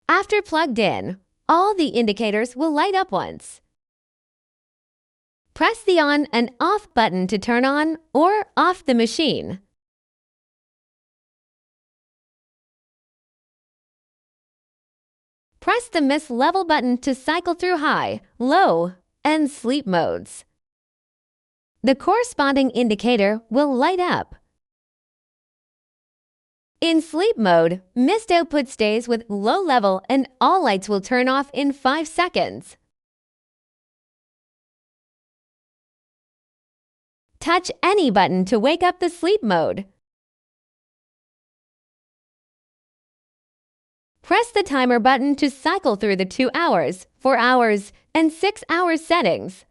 After plugged in, all the indicators will light up once. Press the on and off button to turn on or off the machine. Press the mist level button to cycle through high, low, and sleep modes. The corresponding indicator will light up. In sleep mode, mist output stays with low level and all lights will turn off in 5 seconds. Touch any button to wake up the sleep mode. Press the timer button to cycle through the 2 hours, 4 hours, and 6 hours settings.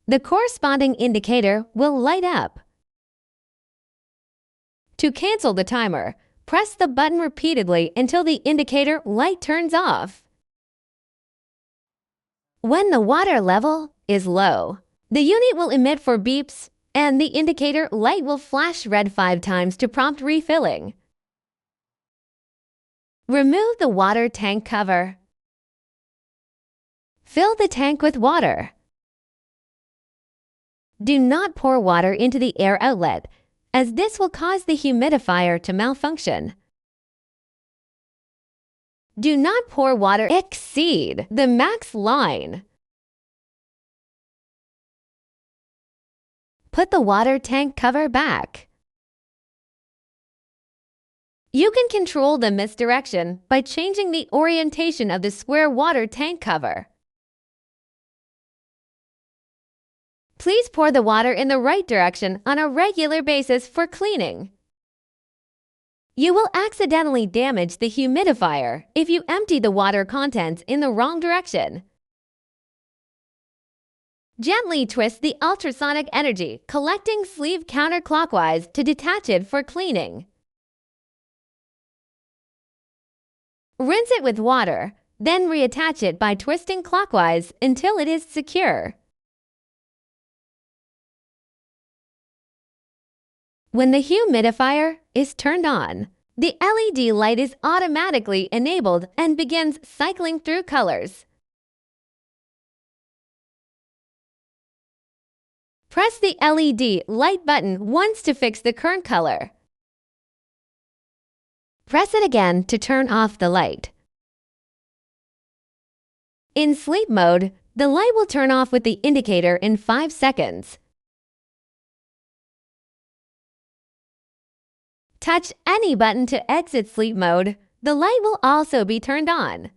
The corresponding indicator will light up. To cancel the timer, press the button repeatedly until the indicator light turns off. When the water level is low, the unit will emit 4 beeps and the indicator light will flash red 5 times to prompt refilling. Remove the water tank cover. Fill the tank with water. Do not pour water into the air outlet, as this will cause the humidifier to malfunction. Do not pour water exceed the max line. Put the water tank cover back. You can control the mist direction by changing the orientation of the square water tank cover. Please pour the water in the right direction on a regular basis for cleaning. You will accidentally damage the humidifier if you empty the water contents in the wrong direction. Gently twist the ultrasonic energy collecting sleeve counterclockwise to detach it for cleaning. Rinse it with water, then reattach it by twisting clockwise until it is secure. When the humidifier is turned on, the LED light is automatically enabled and begins cycling through colors. Press the LED light button once to fix the current color. Press it again to turn off the light. In sleep mode, the light will turn off with the indicator in 5 seconds. Touch any button to exit sleep mode. The light will also be turned on.